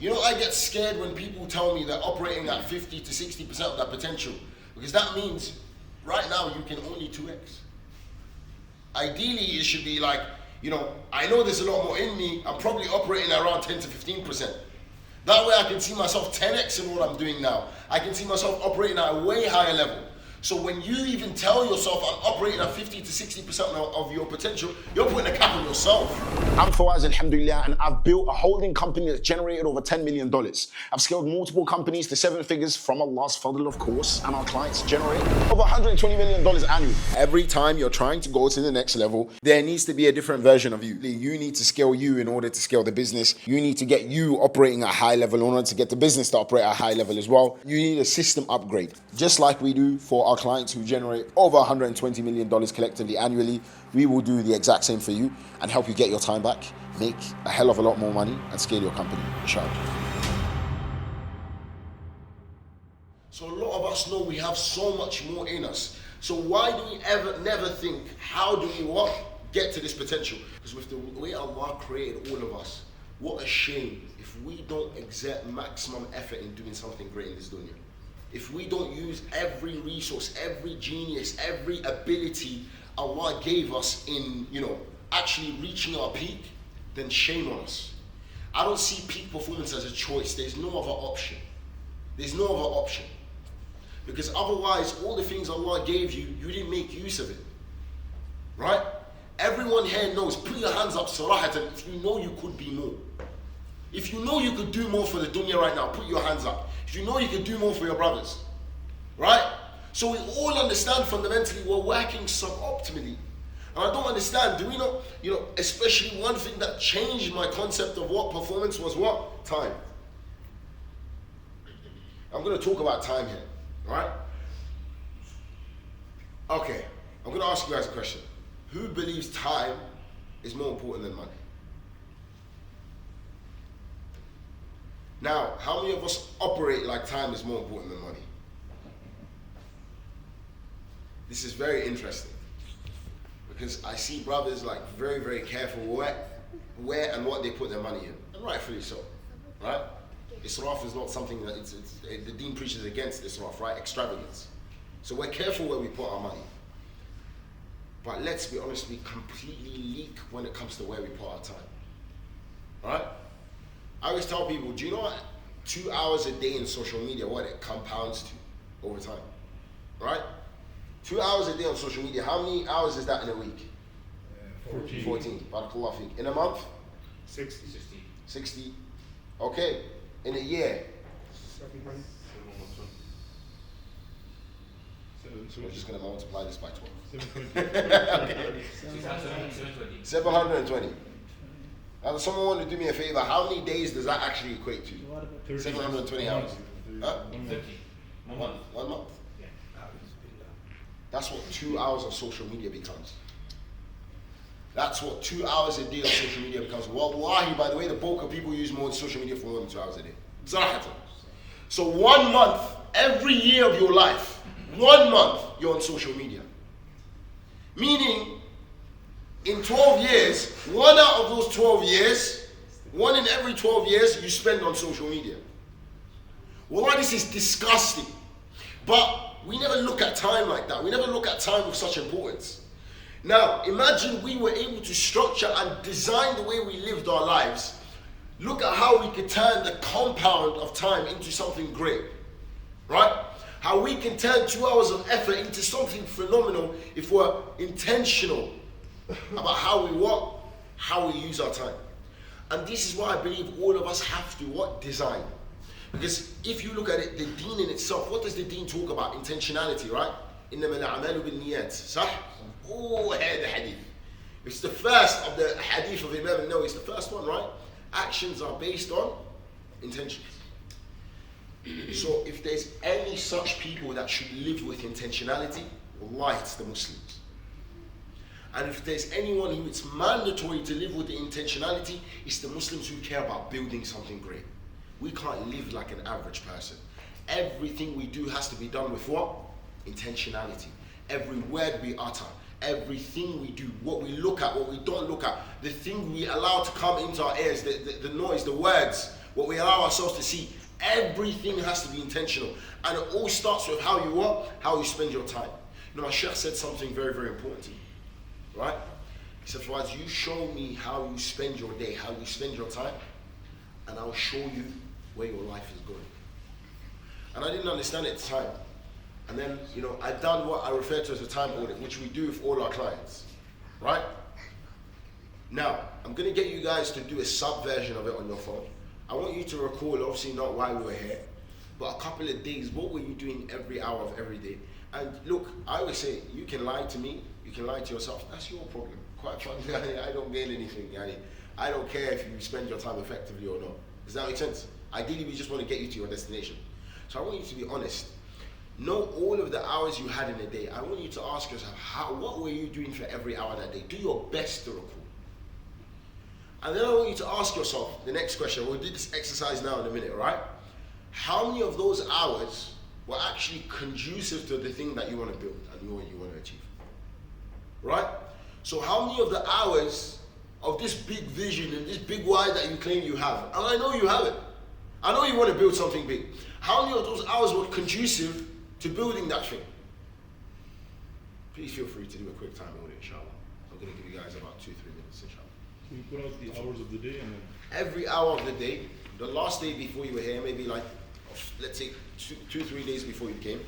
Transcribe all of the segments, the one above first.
You know, I get scared when people tell me they're operating at 50 to 60% of their potential, because that means right now you can only 2x. Ideally, it should be like, you know, I know there's a lot more in me, I'm probably operating around 10 to 15%. That way I can see myself 10x in what I'm doing now. I can see myself operating at a way higher level. So when you even tell yourself I'm operating at 50 to 60% of your potential, you're putting a cap on yourself. I'm Fawaz, alhamdulillah, and I've built a holding company that's generated over $10 million. I've scaled multiple companies to 7 figures from Allah's fadl, of course, and our clients generate over $120 million annually. Every time you're trying to go to the next level, there needs to be a different version of you. You need to scale you in order to scale the business. You need to get you operating at a high level in order to get the business to operate at a high level as well. You need a system upgrade, just like we do for our clients who generate over $120 million collectively annually. We will do the exact same for you and help you get your time back, make a hell of a lot more money, and scale your company, inshallah. So a lot of us know we have so much more in us. So why do we never think, how do we get to this potential? Because with the way Allah created all of us, what a shame if we don't exert maximum effort in doing something great in this dunya. If we don't use every resource, every genius, every ability Allah gave us in, actually reaching our peak, then shame on us. I don't see peak performance as a choice. There's no other option. There's no other option. Because otherwise, all the things Allah gave you, you didn't make use of it. Right? Everyone here knows, put your hands up, sarahatan, if you know you could be more. If you know you could do more for the dunya right now, put your hands up. If you know you could do more for your brothers, right? So we all understand fundamentally we're working suboptimally. And I don't understand, do we not, especially one thing that changed my concept of what performance was what? Time. I'm going to talk about time here, right? Okay, I'm going to ask you guys a question. Who believes time is more important than money? Now, how many of us operate like time is more important than money? This is very interesting because I see brothers like very, very careful where and what they put their money in, and rightfully so, right? Israf is not something that the deen preaches against israf, right? Extravagance. So we're careful where we put our money. But let's be honest, we completely leak when it comes to where we put our time, right? I always tell people, do you know what 2 hours a day in social media, what it compounds to over time, right? 2 hours a day on social media, how many hours is that in a week? 14. Barakallah feek. In a month? 60. Okay. In a year? 700. So we're just going to multiply this by 12. 720. 720. Now, does someone want to do me a favor? How many days does that actually equate to? 720 hours. Huh? 1 month. 1 month? Yeah. That's what 2 hours of social media becomes. That's what 2 hours a day of social media becomes. Wallahi, by the way, the bulk of people use more social media for more than 2 hours a day. Zarahatan. So 1 month, every year of your life, 1 month, you're on social media. Meaning, in 12 years, 1 out of those 12 years, 1 in every 12 years, you spend on social media. Well, this is disgusting. But we never look at time like that. We never look at time with such importance. Now, imagine we were able to structure and design the way we lived our lives. Look at how we could turn the compound of time into something great. Right? How we can turn 2 hours of effort into something phenomenal if we're intentional about how we work, how we use our time. And this is why I believe all of us have to design. Because if you look at it, the deen in itself, what does the deen talk about? Intentionality, right? إِنَّمَا الْأَعْمَالُ بِالنِّيَّاتِ صح? Oh, here the hadith. It's the first of the hadith of Imam al-Nawawi. It's the first one, right? Actions are based on intention. So if there's any such people that should live with intentionality, wallahi, it's the Muslims. And if there's anyone who it's mandatory to live with the intentionality, it's the Muslims who care about building something great. We can't live like an average person. Everything we do has to be done with what? Intentionality. Every word we utter, everything we do, what we look at, what we don't look at, the thing we allow to come into our ears, the noise, the words, what we allow ourselves to see, everything has to be intentional. And it all starts with how you spend your time. You know, my sheikh said something very, very important to me, right? He said, Fawaz, you show me how you spend your day, how you spend your time, and I'll show you where your life is going. And I didn't understand it at the time. And then, you know, I've done what I refer to as a time audit, which we do with all our clients, right? Now, I'm gonna get you guys to do a subversion of it on your phone. I want you to recall, obviously not why we were here, but a couple of days, what were you doing every hour of every day? And look, I always say, you can lie to me, you can lie to yourself, that's your problem. Quite frankly, I don't gain anything. I don't care if you spend your time effectively or not. Does that make sense? Ideally, we just want to get you to your destination. So I want you to be honest. Know all of the hours you had in a day. I want you to ask yourself, what were you doing for every hour that day? Do your best to recall. And then I want you to ask yourself the next question. We'll do this exercise now in a minute, right? How many of those hours were actually conducive to the thing that you want to build and what you want to achieve? Right? So how many of the hours of this big vision and this big why that you claim you have, and I know you have it, I know you want to build something big, how many of those hours were conducive to building that thing? Please feel free to do a quick time audit, inshallah. I'm going to give you guys about 2-3 minutes, inshallah. Can you put out the hours of the day and then? Every hour of the day, the last day before you were here, maybe like, let's say 2-3 days before you came,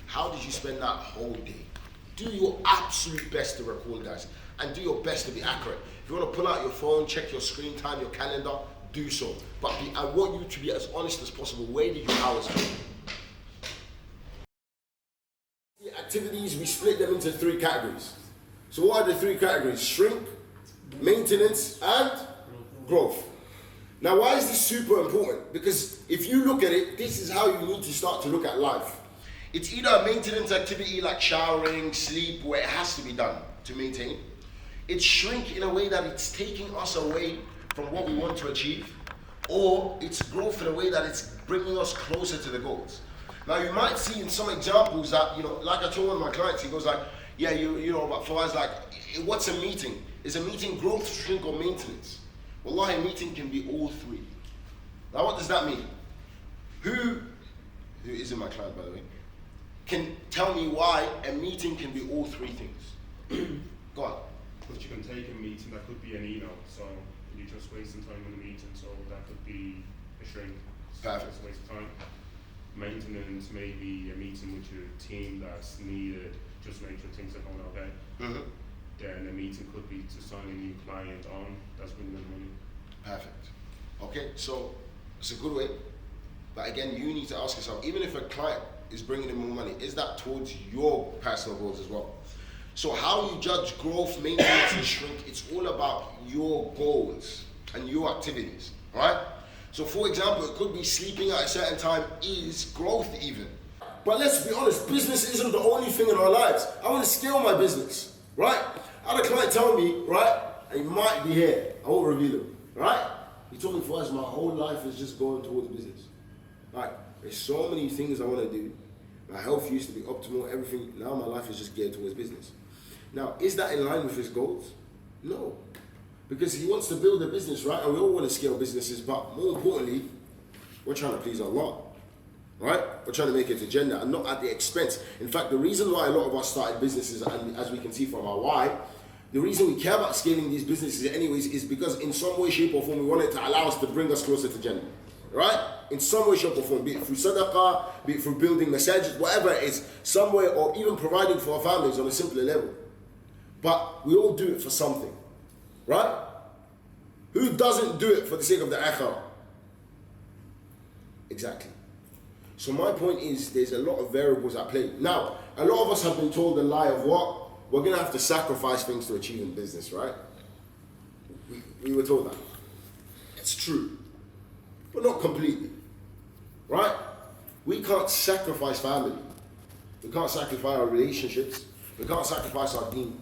how did you spend that whole day? Do your absolute best to recall, guys, and do your best to be accurate. If you want to pull out your phone, check your screen time, your calendar, do so. But I want you to be as honest as possible. Where did your hours go? The activities, we split them into 3 categories. So what are the 3 categories? Shrink, maintenance, and growth. Now, why is this super important? Because if you look at it, this is how you need to start to look at life. It's either a maintenance activity like showering, sleep, where it has to be done to maintain. It's shrink in a way that it's taking us away from what we want to achieve, or it's growth in a way that it's bringing us closer to the goals. Now, you might see in some examples that, you know, like I told one of my clients, he goes like, yeah, you know, but for us, like, what's a meeting? Is a meeting growth, shrink, or maintenance? Wallahi, a meeting can be all 3. Now, what does that mean? Who isn't my client, by the way, can tell me why a meeting can be all 3 things? Go on. But you can take a meeting, that could be an email, so you're just wasting time in a meeting, so that could be a shrink. Perfect. Just a waste of time. Maintenance, maybe a meeting with your team that's needed, just make sure things are going okay. Mm-hmm. Then a meeting could be to sign a new client on, that's bringing in money. Perfect. Okay, so it's a good way, but again, you need to ask yourself, even if a client is bringing in more money, is that towards your personal goals as well? So how you judge growth, maintenance, and shrink, it's all about your goals and your activities, right? So for example, it could be sleeping at a certain time is growth even. But let's be honest, business isn't the only thing in our lives. I want to scale my business, right? I had a client tell me, right, and he might be here, I won't reveal him, right? He told me, for us, my whole life is just going towards business. Like, there's so many things I want to do. My health used to be optimal, everything. Now my life is just geared towards business. Now, is that in line with his goals? No. Because he wants to build a business, right? And we all want to scale businesses, but more importantly, we're trying to please Allah, right? We're trying to make it to Jannah and not at the expense. In fact, the reason why a lot of us started businesses, and as we can see from our why, the reason we care about scaling these businesses anyways is because in some way, shape or form, we want it to allow us to bring us closer to Jannah, right? In some way, shape or form, be it through sadaqah, be it through building masajid, whatever it is, some way, or even providing for our families on a simpler level. But we all do it for something, right? Who doesn't do it for the sake of the akhirah? Exactly. So my point is, there's a lot of variables at play. Now, a lot of us have been told the lie of what? We're going to have to sacrifice things to achieve in business, right? We were told that. It's true. But not completely, right? We can't sacrifice family. We can't sacrifice our relationships. We can't sacrifice our deen.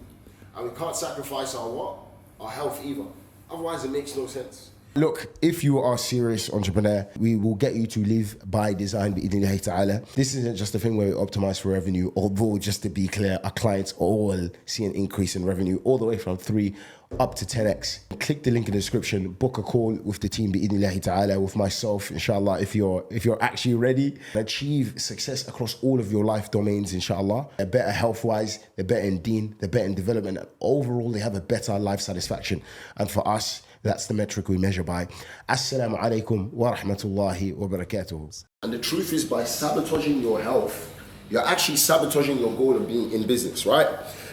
And we can't sacrifice our what? Our health either. Otherwise it makes no sense. Look, if you are a serious entrepreneur, we will get you to live by design, bi-idhnillahi ta'ala. This isn't just a thing where we optimize for revenue, although just to be clear, our clients all see an increase in revenue all the way from 3 up to 10x. Click the link in the description, book a call with the team, bi-idhnillahi ta'ala, with myself, inshallah, if you're actually ready. Achieve success across all of your life domains, inshallah. They're better health-wise, they're better in deen, they're better in development, and overall they have a better life satisfaction. And for us, that's the metric we measure by. Assalamu alaikum wa rahmatullahi wa barakatuh. And the truth is, by sabotaging your health, you're actually sabotaging your goal of being in business, right?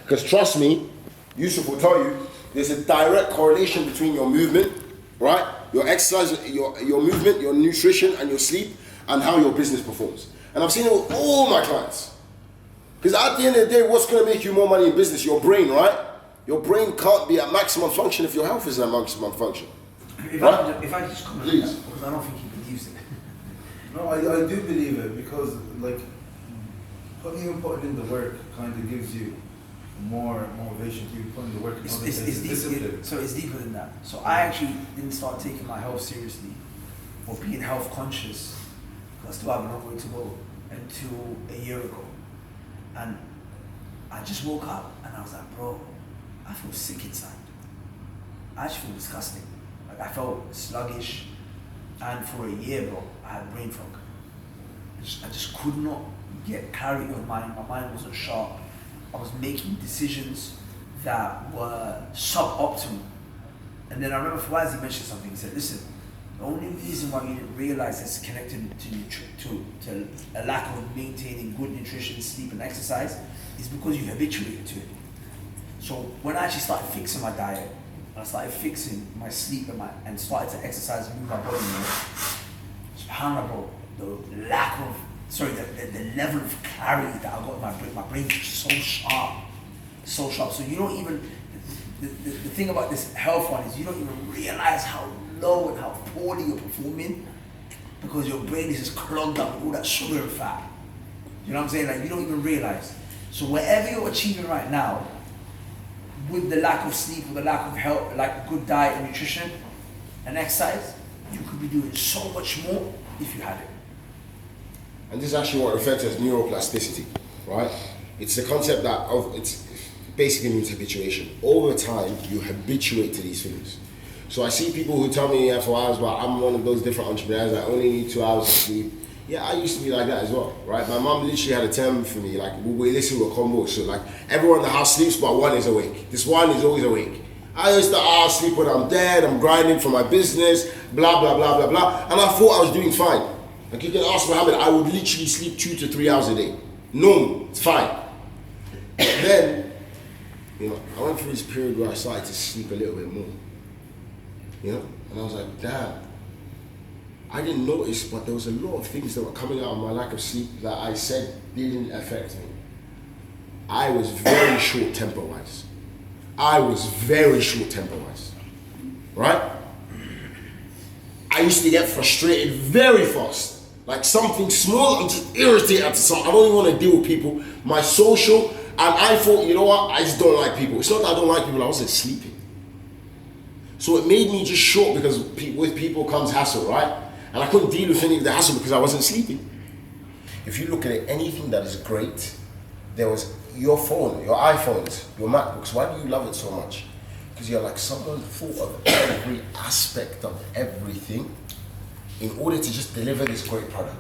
Because trust me, Yusuf will tell you, there's a direct correlation between your movement, right? Your exercise, your movement, your nutrition, and your sleep, and how your business performs. And I've seen it with all my clients. Because at the end of the day, what's going to make you more money in business? Your brain, right? Your brain can't be at maximum function if your health isn't at maximum function. If I just comment on that, because I don't think he believes it. No, I do believe it, because like putting in the work kind of gives you more motivation to put in the work. So it's deeper than that. So I actually didn't start taking my health seriously or being health conscious, because I still have a long way to go, until a year ago. And I just woke up and I was like, bro, I feel sick inside. I actually feel disgusting. Like, I felt sluggish, and for a year, bro, I had brain fog. I just could not get clarity of mind. My mind wasn't sharp. I was making decisions that were suboptimal. And then I remember Fawaz mentioned something. He said, listen, the only reason why you didn't realize it's connected to a lack of maintaining good nutrition, sleep, and exercise is because you habituated to it. So when I actually started fixing my diet, I started fixing my sleep and started to exercise and move my body more, subhanAllah, bro, the level of clarity that I got in my brain was so sharp. So you don't even, the thing about this health one is you don't even realize how low and how poorly you're performing, because your brain is just clogged up with all that sugar and fat. You know what I'm saying? Like, you don't even realize. So wherever you're achieving right now, with the lack of sleep, with the lack of health, like good diet and nutrition and exercise, you could be doing so much more if you had it. And this is actually what refers to as neuroplasticity, right? It's the concept that it basically means habituation. Over time, you habituate to these things. So I see people who tell me, yeah, for hours, but I'm one of those different entrepreneurs, I only need 2 hours of sleep. Yeah, I used to be like that as well, right? My mom literally had a term for me, like, we listen to a combo. So like, everyone in the house sleeps, but one is awake. This one is always awake. I used to sleep when I'm dead, I'm grinding for my business, blah, blah, blah, blah, blah. And I thought I was doing fine. Like, you can ask Mohammed, I would literally sleep 2 to 3 hours a day. Normal, it's fine. But then, I went through this period where I started to sleep a little bit more. And I was like, damn. I didn't notice, but there was a lot of things that were coming out of my lack of sleep that I said didn't affect me. I was very short temper-wise. Right? I used to get frustrated very fast. Like something small, I'm just irritated at something. I don't even want to deal with people. My social, and I thought, you know what, I just don't like people. It's not that I don't like people, I wasn't sleeping. So it made me just short, because with people comes hassle, right? And I couldn't deal with any of the hassle because I wasn't sleeping. If you look at it, anything that is great, there was your phone, your iPhones, your MacBooks. Why do you love it so much? Because you're like, someone thought of every aspect of everything in order to just deliver this great product.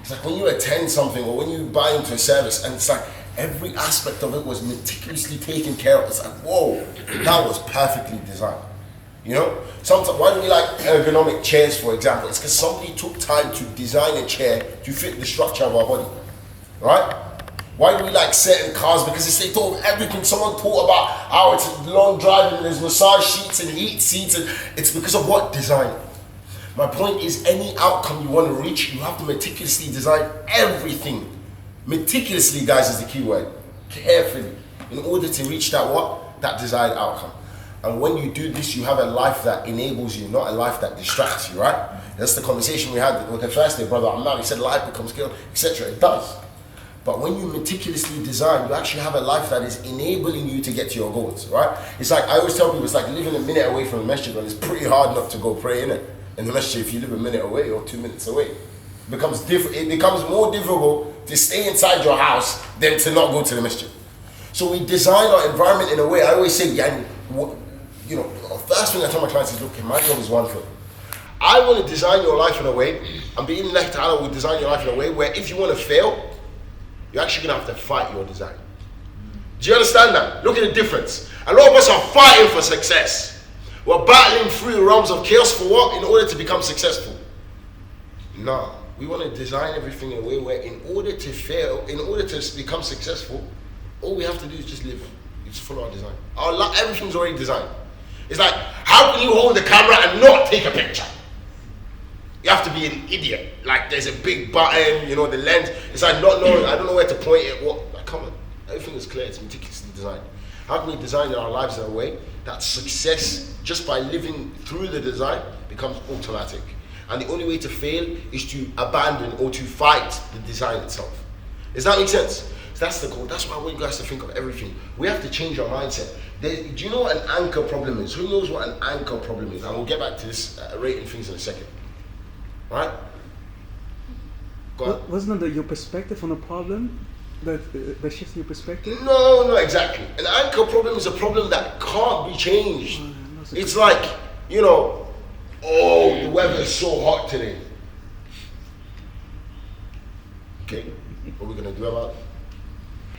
It's like when you attend something or when you buy into a service, and it's like every aspect of it was meticulously taken care of. It's like, whoa, that was perfectly designed. Sometimes, why do we like ergonomic chairs, for example? It's because somebody took time to design a chair to fit the structure of our body, right? Why do we like certain cars? Because they thought of everything. Someone thought about how it's a long drive and there's massage sheets and heat seats, and it's because of what? Design. My point is, any outcome you want to reach, you have to meticulously design everything. Meticulously, guys, is the key word. Carefully, in order to reach that desired outcome. And when you do this, you have a life that enables you, not a life that distracts you, right? That's the conversation we had with the first day, brother. I'm not. He said life becomes skill, etc. It does. But when you meticulously design, you actually have a life that is enabling you to get to your goals, right? It's like, I always tell people, it's like living a minute away from the masjid, and it's pretty hard not to go pray in it. In the masjid, if you live a minute away or 2 minutes away, it becomes more difficult to stay inside your house than to not go to the masjid. So we design our environment in a way, I always say, first thing I tell my clients is, look, my job is one thing. I want to design your life in a way, and being Allah Ta'ala will design your life in a way where if you want to fail, you're actually going to have to fight your design. Do you understand that? Look at the difference. A lot of us are fighting for success. We're battling through the realms of chaos for what? In order to become successful. No. We want to design everything in a way where in order to fail, in order to become successful, all we have to do is just live. You just follow our design. Everything's already designed. It's like, how can you hold the camera and not take a picture? You have to be an idiot. Like, there's a big button, the lens. It's like, I don't know where to point it. Come on. Everything is clear. It's meticulously designed. How can we design our lives in a way that success, just by living through the design, becomes automatic? And the only way to fail is to abandon or to fight the design itself. Does that make sense? So that's the goal. That's why I want you guys to think of everything. We have to change our mindset. Do you know what an anchor problem is? Who knows what an anchor problem is? And we'll get back to this rating things in a second. Right? Go on. Wasn't it your perspective on a problem that shifts your perspective? No, exactly. An anchor problem is a problem that can't be changed. It's like, the weather is so hot today. Okay, what are we going to do about it?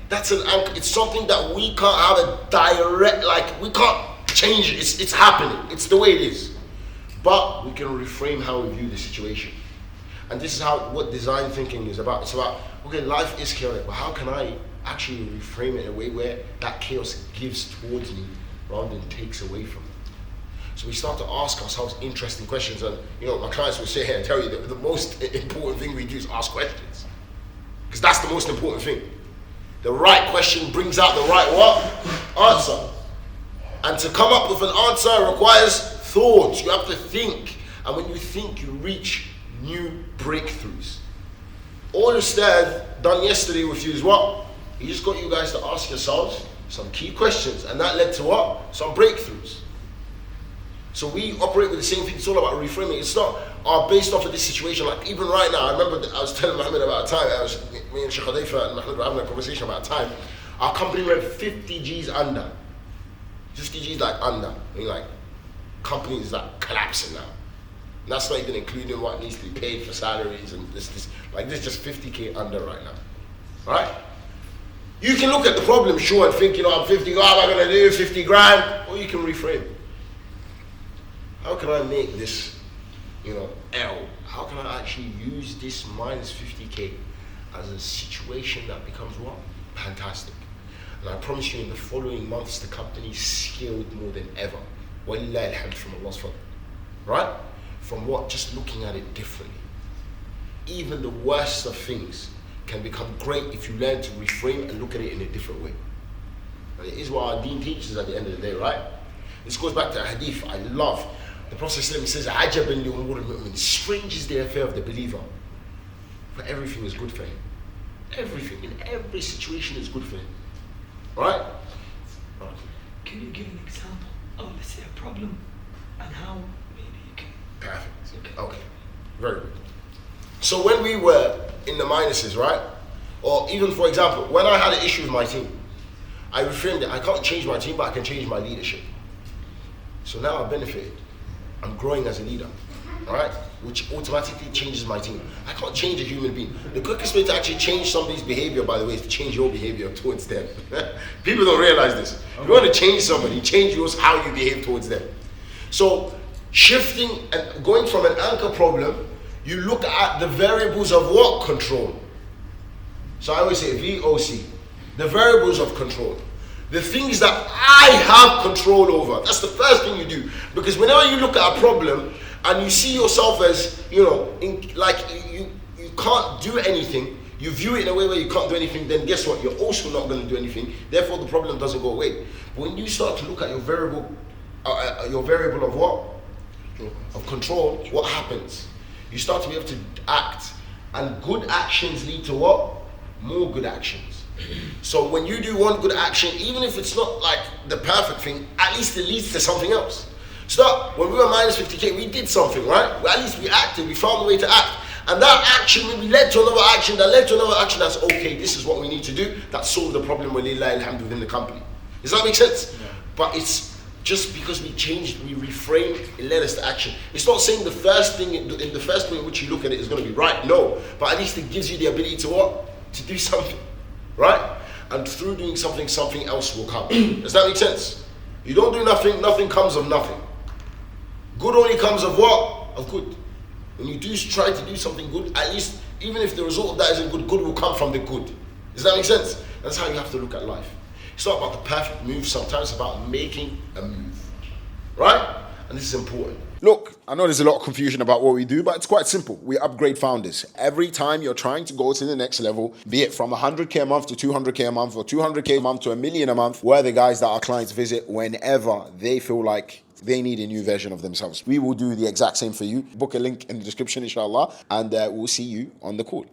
That's an anchor. It's something that we can't have a direct, we can't change it. It's happening. It's the way it is. But we can reframe how we view the situation. And this is what design thinking is about. It's about, okay, life is chaotic, but how can I actually reframe it in a way where that chaos gives towards me rather than takes away from me? So we start to ask ourselves interesting questions, and my clients will sit here and tell you that the most important thing we do is ask questions. Because that's the most important thing. The right question brings out the right what? Answer. And to come up with an answer requires thought. You have to think. And when you think, you reach new breakthroughs. All Ustad done yesterday with you is what? He just got you guys to ask yourselves some key questions. And that led to what? Some breakthroughs. So we operate with the same thing. It's all about reframing. It's not based off of this situation. Like even right now, I remember I was telling Mohammed about a time. Me and Sheikh Khalifa and Mohammed were having a conversation about a time. Our company went 50 G's under. 50 G's under. Company is collapsing now. And that's not even including what needs to be paid for salaries and this is just 50K under right now. Right? You can look at the problem, sure, and think, I'm 50, what am I going to do, 50 grand? Or you can reframe. How can I make this, L? How can I actually use this minus 50K as a situation that becomes what? Fantastic. And I promise you in the following months, the company scaled more than ever. Wallahi alhamd from Allah's fadl. Right? From what? Just looking at it differently. Even the worst of things can become great if you learn to reframe and look at it in a different way. And it is what our deen teaches at the end of the day, right? This goes back to a hadith I love. The Prophet says, "Ajaban li umur al-mu'min." Strange is the affair of the believer. For everything is good for him. Everything, in every situation is good for him. Right? Can you give an example of, let's say, a problem and how maybe you can... Perfect. Okay. Very good. So when we were in the minuses, right? Or even, for example, when I had an issue with my team, I reframed it. I can't change my team, but I can change my leadership. So now I benefited. I'm growing as a leader, all right? Which automatically changes my team. I can't change a human being. The quickest way to actually change somebody's behavior, by the way, is to change your behavior towards them. People don't realize this. If you want to change somebody, change yours, how you behave towards them. So shifting and going from an anchor problem, you look at the variables of what? Control. So I always say VOC, the variables of control. The things that I have control over. That's the first thing you do. Because whenever you look at a problem and you see yourself as, you can't do anything, you view it in a way where you can't do anything, then guess what? You're also not going to do anything. Therefore, the problem doesn't go away. But when you start to look at your variable of what? Of control, what happens? You start to be able to act. And good actions lead to what? more good actions. So when you do one good action, even if it's not like the perfect thing, at least it leads to something else. So that when we were minus 50k, we did something, right? Well, at least we acted, we found a way to act. And that action maybe led to another action, that led to another action. That's okay, this is what we need to do. That solved the problem within the company. Does that make sense? Yeah. But it's just because we changed, we reframed, it led us to action. It's not saying the first thing in the first point in which you look at it is going to be right. No, but at least it gives you the ability to what? To do something, right? And through doing something, something else will come. Does that make sense? You don't do nothing, nothing comes of nothing. Good only comes of what? Of good. When you do try to do something good, at least even if the result of that isn't good, good will come from the good. Does that make sense? That's how you have to look at life. It's not about the perfect move, sometimes it's about making a move. Right? And this is important. Look, I know there's a lot of confusion about what we do, but it's quite simple. We upgrade founders. Every time you're trying to go to the next level, be it from 100k a month to 200k a month or 200k a month to $1 million a month, we're the guys that our clients visit whenever they feel like they need a new version of themselves. We will do the exact same for you. Book a link in the description, inshallah, and we'll see you on the call.